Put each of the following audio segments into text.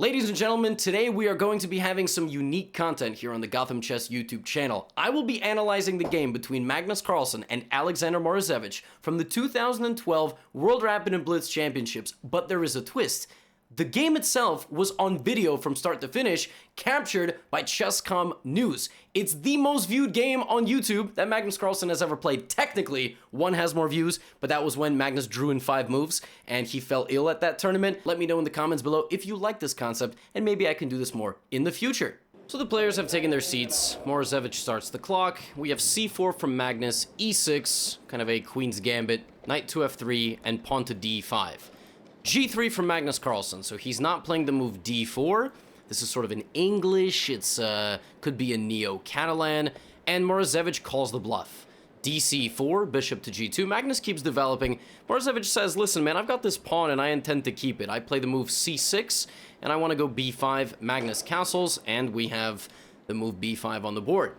Ladies and gentlemen, today we are going to be having some unique content here on the GothamChess YouTube channel. I will be analyzing the game between Magnus Carlsen and Alexander Morozevich from the 2012 World Rapid and Blitz Championships, but there is a twist. The game itself was on video from start to finish, captured by Chess.com News. It's the most viewed game on YouTube that Magnus Carlsen has ever played. Technically, one has more views, but that was when Magnus drew in 5 moves, and he fell ill at that tournament. Let me know in the comments below if you like this concept, and maybe I can do this more in the future. So the players have taken their seats. Morozevich starts the clock. We have c4 from Magnus, e6, kind of a queen's gambit, knight to f3, and pawn to d5. G3 from Magnus Carlsen, so he's not playing the move d4. This is sort of in English, it's could be a Neo-Catalan, and Morozevich calls the bluff. dc4, bishop to g2, Magnus keeps developing. Morozevich says, listen man, I've got this pawn and I intend to keep it. I play the move c6, and I want to go b5, Magnus castles, and we have the move b5 on the board.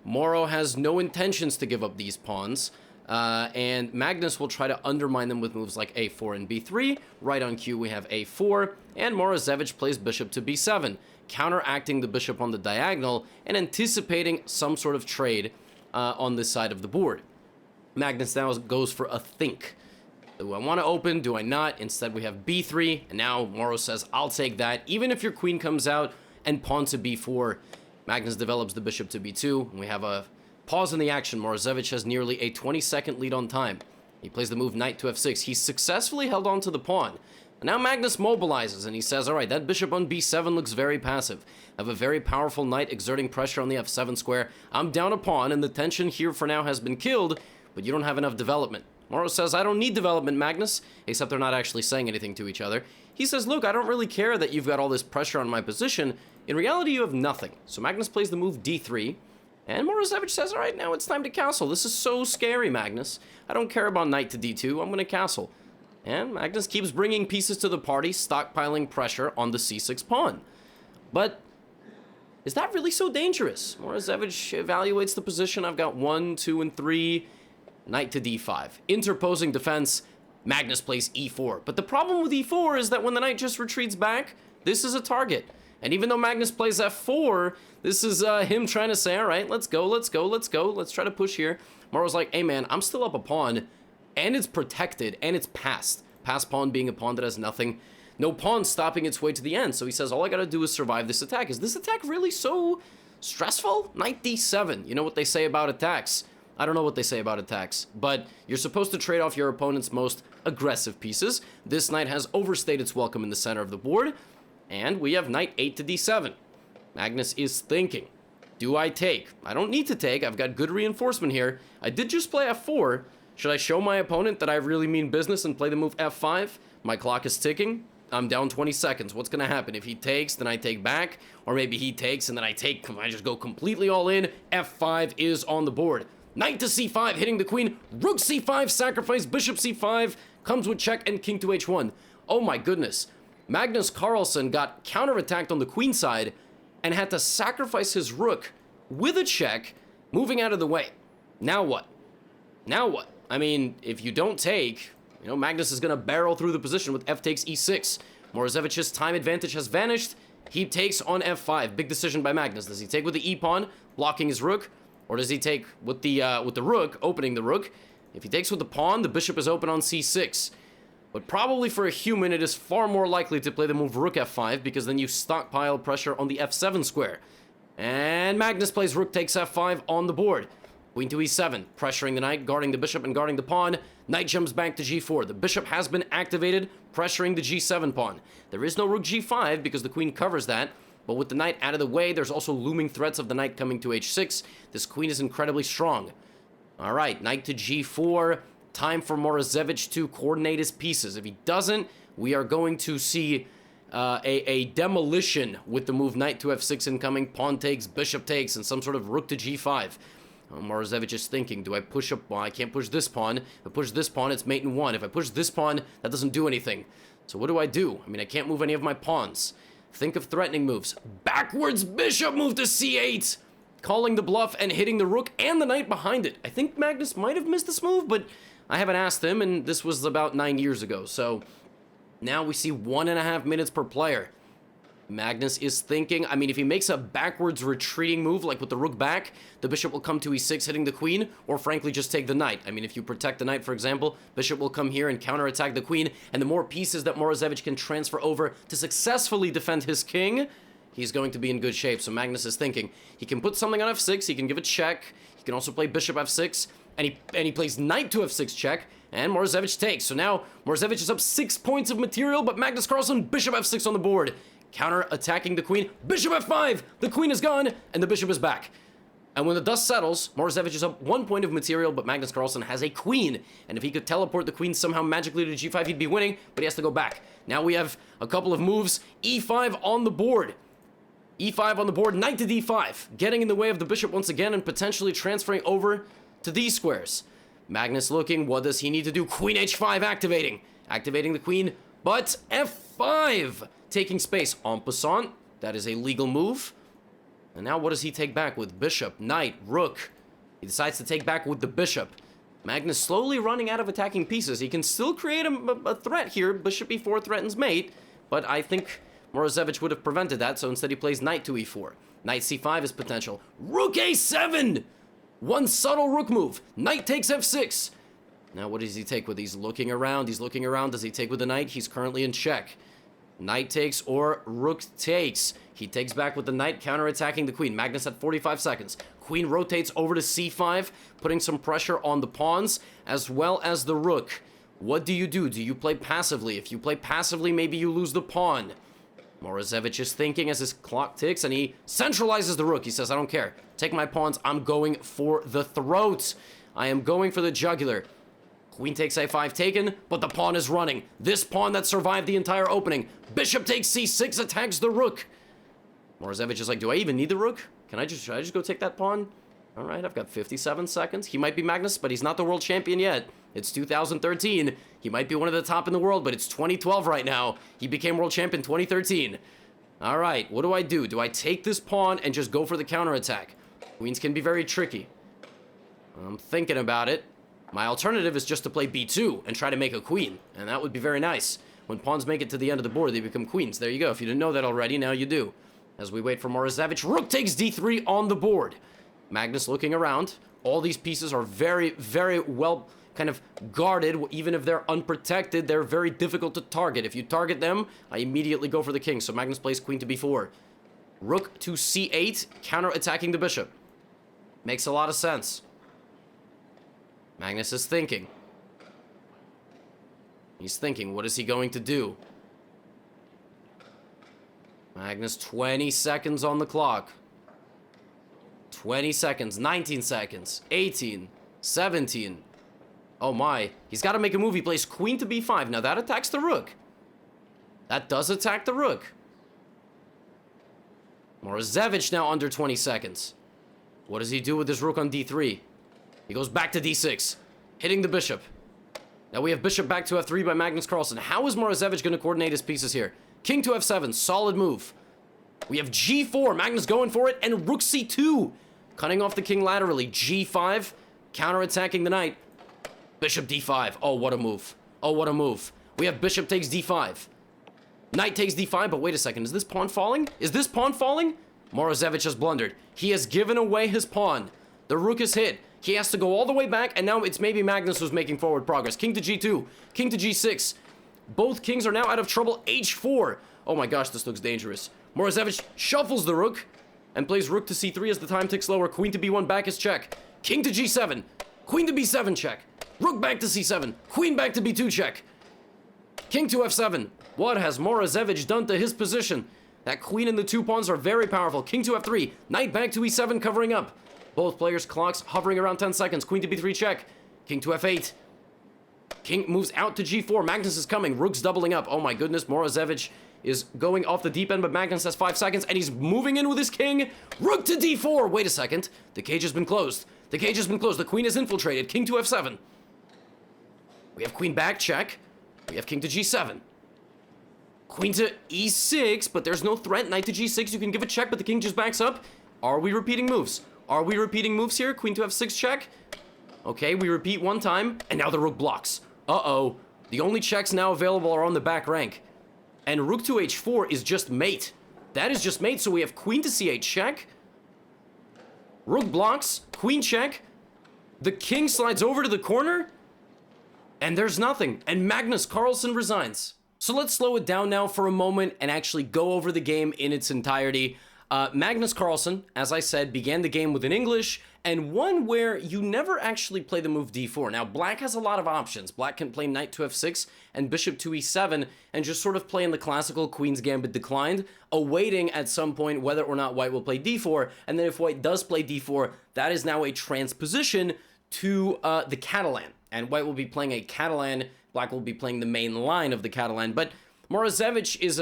Moro has no intentions to give up these pawns. And Magnus will try to undermine them with moves like a4 and b3. Right on cue, we have a4, and Morozevich plays bishop to b7, counteracting the bishop on the diagonal and anticipating some sort of trade on this side of the board. Magnus now goes for a think. Do I want to open? Do I not? Instead, we have b3, and now Moro says, I'll take that. Even if your queen comes out and pawn to b4, Magnus develops the bishop to b2, and we have a pause in the action. Morozevich has nearly a 20-second lead on time. He plays the move knight to f6. He's successfully held on to the pawn. Now Magnus mobilizes and he says, all right, that bishop on b7 looks very passive. I have a very powerful knight exerting pressure on the f7 square. I'm down a pawn and the tension here for now has been killed, but you don't have enough development. Moro says, I don't need development, Magnus, except they're not actually saying anything to each other. He says, look, I don't really care that you've got all this pressure on my position. In reality, you have nothing. So Magnus plays the move d3. And Morozevich says, all right, now it's time to castle. This is so scary, Magnus. I don't care about knight to d2. I'm going to castle. And Magnus keeps bringing pieces to the party, stockpiling pressure on the c6 pawn. But is that really so dangerous? Morozevich evaluates the position. I've got 1, 2, and 3. Knight to d5. Interposing defense. Magnus plays e4. But the problem with e4 is that when the knight just retreats back, this is a target. And even though Magnus plays f4, this is him trying to say, all right, let's go, let's go, let's go. Let's try to push here. Moro's like, hey, man, I'm still up a pawn, and it's protected, and it's passed. Passed pawn being a pawn that has nothing. No pawn stopping its way to the end. So he says, all I got to do is survive this attack. Is this attack really so stressful? Knight d7. You know what they say about attacks? I don't know what they say about attacks, but you're supposed to trade off your opponent's most aggressive pieces. This knight has overstayed its welcome in the center of the board. And we have knight 8 to d7. Magnus is thinking, do I take? I don't need to take. I've got good reinforcement here. I did just play f4. Should I show my opponent that I really mean business and play the move f5? My clock is ticking. I'm down 20 seconds. What's going to happen? If he takes, then I take back. Or maybe he takes and then I take. I just go completely all in. f5 is on the board. Knight to c5, hitting the queen. Rook c5, sacrifice. Bishop c5. Comes with check and king to h1. Oh my goodness. Magnus Carlsen got counterattacked on the queen side and had to sacrifice his rook with a check, moving out of the way. Now what? Now what? I mean, if you don't take, you know, Magnus is going to barrel through the position with f takes e6. Morozevich's time advantage has vanished. He takes on f5. Big decision by Magnus. Does he take with the e-pawn, blocking his rook? Or does he take with the rook, opening the rook? If he takes with the pawn, the bishop is open on c6. But probably for a human, it is far more likely to play the move rook f5, because then you stockpile pressure on the f7 square. And Magnus plays rook takes f5 on the board. Queen to e7, pressuring the knight, guarding the bishop and guarding the pawn. Knight jumps back to g4. The bishop has been activated, pressuring the g7 pawn. There is no rook g5 because the queen covers that. But with the knight out of the way, there's also looming threats of the knight coming to h6. This queen is incredibly strong. All right, knight to g4. Time for Morozevich to coordinate his pieces. If he doesn't, we are going to see a demolition with the move knight to f6 incoming, pawn takes, bishop takes, and some sort of rook to g5. Morozevich is thinking, do I push up? Well, I can't push this pawn. If I push this pawn, it's mate in 1. If I push this pawn, that doesn't do anything. So what do I do? I mean, I can't move any of my pawns. Think of threatening moves. Backwards bishop move to c8. Calling the bluff and hitting the rook and the knight behind it. I think Magnus might have missed this move, but I haven't asked him, and this was about 9 years ago. So now we see 1.5 minutes per player. Magnus is thinking, I mean, if he makes a backwards retreating move, like with the rook back, the bishop will come to e6, hitting the queen, or frankly, just take the knight. I mean, if you protect the knight, for example, bishop will come here and counterattack the queen, and the more pieces that Morozevich can transfer over to successfully defend his king, he's going to be in good shape. So Magnus is thinking, he can put something on f6, he can give a check, he can also play bishop f6, and he plays knight to f6 check, and Morozevich takes. So now, Morozevich is up 6 points of material, but Magnus Carlsen, bishop f6 on the board. Counter-attacking the queen. Bishop f5! The queen is gone, and the bishop is back. And when the dust settles, Morozevich is up 1 point of material, but Magnus Carlsen has a queen. And if he could teleport the queen somehow magically to g5, he'd be winning, but he has to go back. Now we have a couple of moves. e5 on the board. e5 on the board, knight to d5. Getting in the way of the bishop once again and potentially transferring over to these squares. Magnus looking, what does he need to do? Queen h5 activating. Activating the queen, but f5! Taking space en passant. That is a legal move. And now what does he take back with? Bishop, knight, rook. He decides to take back with the bishop. Magnus slowly running out of attacking pieces. He can still create a threat here. Bishop e4 threatens mate. But I think Morozevich would have prevented that, so instead he plays knight to e4. Knight c5 is potential. Rook a7! One subtle rook move. Knight takes f6. Now what does he take with? He's looking around. He's looking around. Does he take with the knight? He's currently in check. Knight takes or rook takes. He takes back with the knight, counterattacking the queen. Magnus at 45 seconds. Queen rotates over to c5, putting some pressure on the pawns, as well as the rook. What do you do? Do you play passively? If you play passively, maybe you lose the pawn. Morozevich is thinking as his clock ticks, and he centralizes the rook. He says, I don't care. Take my pawns. I'm going for the throat. I am going for the jugular. Queen takes a5 taken, but the pawn is running. This pawn that survived the entire opening. Bishop takes c6, attacks the rook. Morozevich is like, do I even need the rook? Should I just go take that pawn? All right, I've got 57 seconds. He might be Magnus, but he's not the world champion yet. It's 2013. He might be one of the top in the world, but it's 2012 right now. He became world champion 2013. All right, what do I do? Do I take this pawn and just go for the counterattack? Queens can be very tricky. I'm thinking about it. My alternative is just to play b2 and try to make a queen, and that would be very nice. When pawns make it to the end of the board, they become queens. There you go. If you didn't know that already, now you do. As we wait for Morozevich, rook takes d3 on the board. Magnus looking around. All these pieces are very, very well kind of guarded. Even if they're unprotected, they're very difficult to target. If you target them, I immediately go for the king. So Magnus plays queen to b4. Rook to c8, counter-attacking the bishop. Makes a lot of sense. Magnus is thinking. He's thinking, what is he going to do? Magnus, 20 seconds on the clock. 20 seconds, 19 seconds, 18, 17. Oh my, he's got to make a move. He plays queen to b5. Now that attacks the rook. That does attack the rook. Morozevich now under 20 seconds. What does he do with his rook on d3? He goes back to d6, hitting the bishop. Now we have bishop back to f3 by Magnus Carlsen. How is Morozevich going to coordinate his pieces here? King to f7, solid move. We have g4, Magnus going for it, and rook c2, cutting off the king laterally. g5, counterattacking the knight. Bishop d5. Oh, what a move. Oh, what a move. We have bishop takes d5. Knight takes d5, but wait a second. Is this pawn falling? Is this pawn falling? Morozevich has blundered. He has given away his pawn. The rook is hit. He has to go all the way back, and now it's maybe Magnus who's making forward progress. King to g2. King to g6. Both kings are now out of trouble. h4. Oh my gosh, this looks dangerous. Morozevich shuffles the rook and plays rook to c3 as the time ticks lower. Queen to b1, back is check. King to g7. Queen to b7, check. Rook back to c7. Queen back to b2, check. King to f7. What has Morozevich done to his position? That queen and the two pawns are very powerful. King to f3. Knight back to e7, covering up. Both players' clocks hovering around 10 seconds. Queen to b3, check. King to f8. King moves out to g4. Magnus is coming. Rook's doubling up. Oh my goodness, Morozevich is going off the deep end, but Magnus has 5 seconds, and he's moving in with his king. Rook to d4. Wait a second. The cage has been closed. The cage has been closed. The queen is infiltrated. King to f7. We have queen back, check. We have king to g7. Queen to e6, but there's no threat. Knight to g6. You can give a check, but the king just backs up. Are we repeating moves? Are we repeating moves here? Queen to f6 check. Okay, we repeat one time, and now the rook blocks. Uh-oh. The only checks now available are on the back rank. And rook to h4 is just mate. that is just made, so we have queen to c8 check. Rook blocks, queen check. The king slides over to the corner, and there's nothing. And Magnus Carlsen resigns. So let's slow it down now for a moment and actually go over the game in its entirety. Magnus Carlsen, as I said, began the game with an English, and one where you never actually play the move d4. Now, black has a lot of options. Black can play knight to f6 and bishop to e7 and just sort of play in the classical queen's gambit declined, awaiting at some point whether or not white will play d4, and then if white does play d4, that is now a transposition to the Catalan, and white will be playing a Catalan, black will be playing the main line of the Catalan. But Morozevich is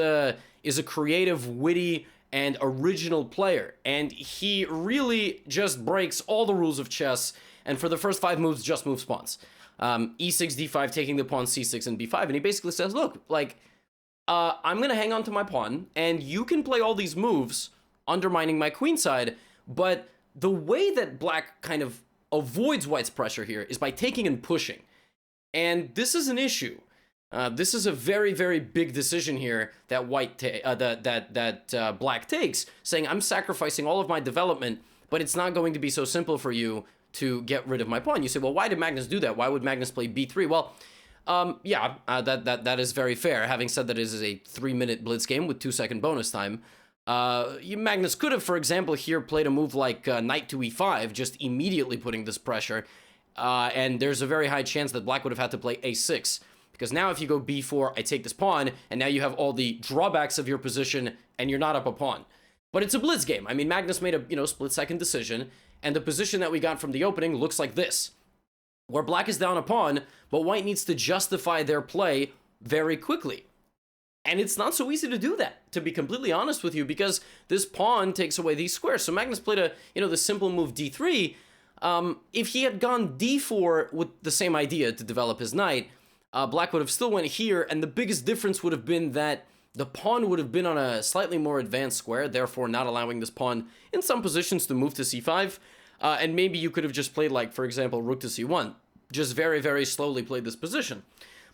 a creative, witty, and original player, and he really just breaks all the rules of chess, and for the first 5 moves just moves pawns. E6, d5, taking the pawn c6 and b5, and he basically says, look, like, I'm gonna hang on to my pawn, and you can play all these moves, undermining my queenside, but the way that black kind of avoids white's pressure here is by taking and pushing, and this is an issue. This is a very, very big decision here that black takes, saying I'm sacrificing all of my development, but it's not going to be so simple for you to get rid of my pawn. You say, well, why did Magnus do that? Why would Magnus play b3? Well, that is very fair. Having said that, it is a 3-minute blitz game with 2-second bonus time. Magnus could have, for example, here played a move like knight to e5, just immediately putting this pressure, and there's a very high chance that black would have had to play a6. Because now if you go b4, I take this pawn, and now you have all the drawbacks of your position, and you're not up a pawn. But it's a blitz game. I mean, Magnus made a, split-second decision, and the position that we got from the opening looks like this, where black is down a pawn, but white needs to justify their play very quickly. And it's not so easy to do that, to be completely honest with you, because this pawn takes away these squares. So Magnus played the simple move d3. If he had gone d4 with the same idea to develop his knight, black would have still went here, and the biggest difference would have been that the pawn would have been on a slightly more advanced square, therefore not allowing this pawn in some positions to move to c5, and maybe you could have just played, like, for example, rook to c1, just very, very slowly played this position.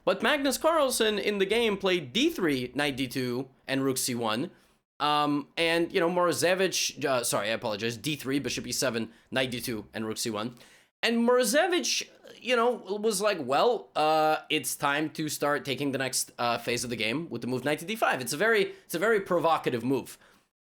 But Magnus Carlsen in the game played d3, knight d2, and rook c1, and, Morozevich, sorry, I apologize, d3, bishop e7, knight d2, and rook c1, and Morozevich, was like, well, it's time to start taking the next phase of the game with the move knight to d5. It's a very provocative move,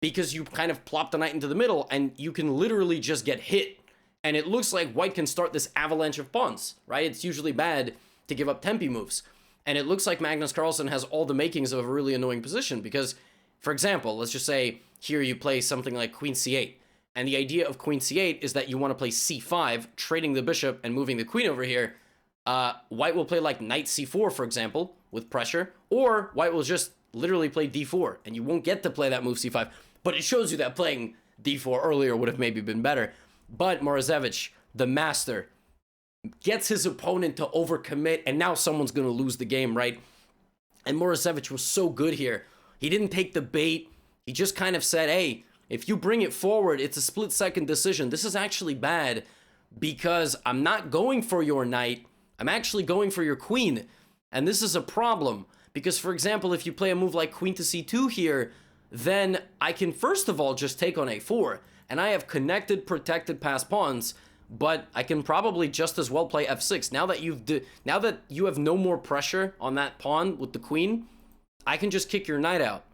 because you kind of plop the knight into the middle, and you can literally just get hit, and it looks like white can start this avalanche of pawns, right? It's usually bad to give up tempi moves, and it looks like Magnus Carlsen has all the makings of a really annoying position, because, for example, let's just say here you play something like queen c8, and the idea of queen c8 is that you want to play c5, trading the bishop and moving the queen over here. White will play like knight c4, for example, with pressure, or white will just literally play d4, and you won't get to play that move c5, but it shows you that playing d4 earlier would have maybe been better. But Morozevich, the master, gets his opponent to overcommit, and now someone's going to lose the game, right? And Morozevich was so good here. He didn't take the bait. He just kind of said, hey, if you bring it forward, it's a split-second decision. This is actually bad because I'm not going for your knight. I'm actually going for your queen. And this is a problem because, for example, if you play a move like queen to c2 here, then I can first of all just take on a4. And I have connected, protected passed pawns, but I can probably just as well play f6. Now that you have no more pressure on that pawn with the queen, I can just kick your knight out.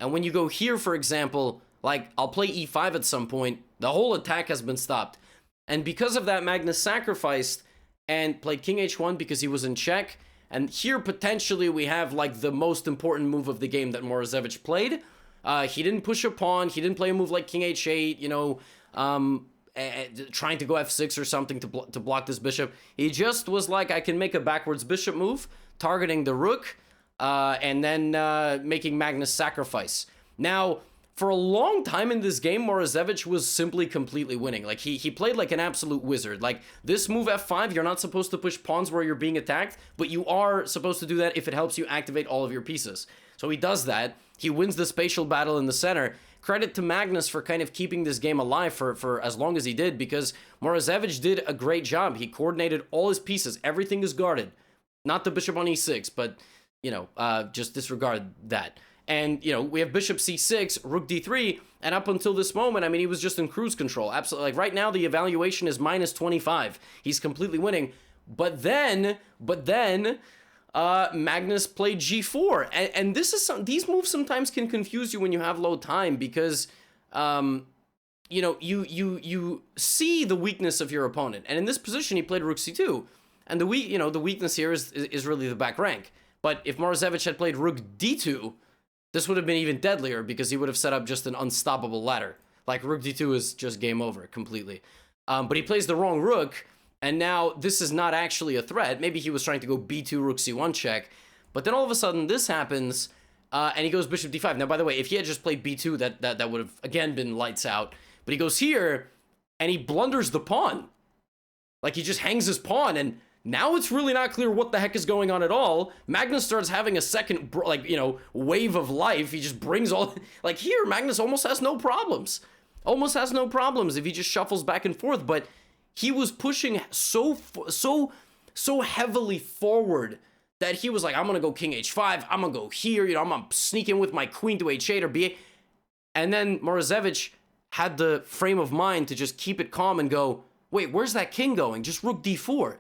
And when you go here, for example, like, I'll play e5 at some point, the whole attack has been stopped. And because of that, Magnus sacrificed and played king h1 because he was in check. And here, potentially, we have, like, the most important move of the game that Morozevich played. He didn't push a pawn. He didn't play a move like king h8, trying to go f6 or something to block this bishop. He just was like, I can make a backwards bishop move, targeting the rook, and then making Magnus sacrifice. Now, for a long time in this game, Morozevich was simply completely winning. Like, he played like an absolute wizard. Like, this move f5, you're not supposed to push pawns where you're being attacked, but you are supposed to do that if it helps you activate all of your pieces. So he does that. He wins the spatial battle in the center. Credit to Magnus for kind of keeping this game alive for as long as he did, because Morozevich did a great job. He coordinated all his pieces. Everything is guarded. Not the bishop on e6, but, just disregard that. And, you know, we have bishop c6, rook d3, and up until this moment, I mean, he was just in cruise control. Absolutely. Like, right now, the evaluation is minus 25. He's completely winning. But then, Magnus played g4. And this is these moves sometimes can confuse you when you have low time because, you know, you see the weakness of your opponent. And in this position, he played rook c2. And the weakness here is really the back rank. But if Morozevich had played rook d2, this would have been even deadlier because he would have set up just an unstoppable ladder. Like, rook d2 is just game over completely. But he plays the wrong rook, and now this is not actually a threat. Maybe he was trying to go b2, rook c1 check, but then all of a sudden this happens, and he goes bishop d5. Now, by the way, if he had just played b2, that would have, again, been lights out. But he goes here, and he blunders the pawn. Like, he just hangs his pawn, and now it's really not clear what the heck is going on at all. Magnus starts having a second, like, you know, wave of life. He just brings all... Like, here, Magnus almost has no problems. Almost has no problems if he just shuffles back and forth. But he was pushing so heavily forward that he was like, I'm going to go king h5. I'm going to go here. You know, I'm going to sneak in with my queen to h8 or b8. And then Morozevich had the frame of mind to just keep it calm and go, wait, where's that king going? Just rook d4.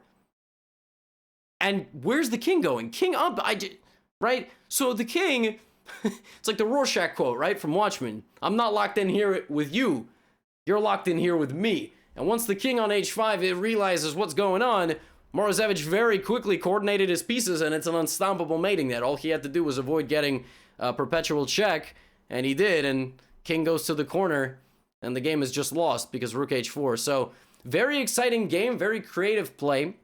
And where's the king going? King up, right? So the king, it's like the Rorschach quote, right? From Watchmen. I'm not locked in here with you. You're locked in here with me. And once the king on h5, it realizes what's going on, Morozevich very quickly coordinated his pieces, and it's an unstoppable mating net. All he had to do was avoid getting a perpetual check, and he did, and king goes to the corner, and the game is just lost because rook h4. So, very exciting game, very creative play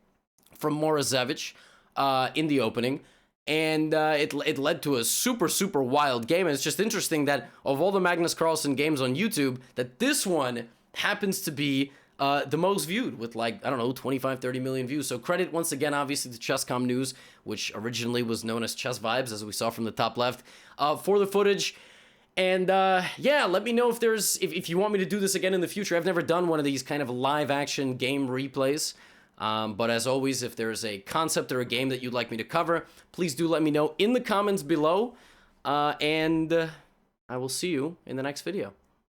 from Morozevich in the opening, and it led to a super wild game. And it's just interesting that of all the Magnus Carlsen games on YouTube, that this one happens to be the most viewed with, like, I don't know, 25-30 million views. So credit once again, obviously, to Chess.com News, which originally was known as Chess Vibes, as we saw from the top left, for the footage. And yeah, let me know if you want me to do this again in the future. I've never done one of these kind of live action game replays. But as always, if there's a concept or a game that you'd like me to cover, please do let me know in the comments below. And I will see you in the next video.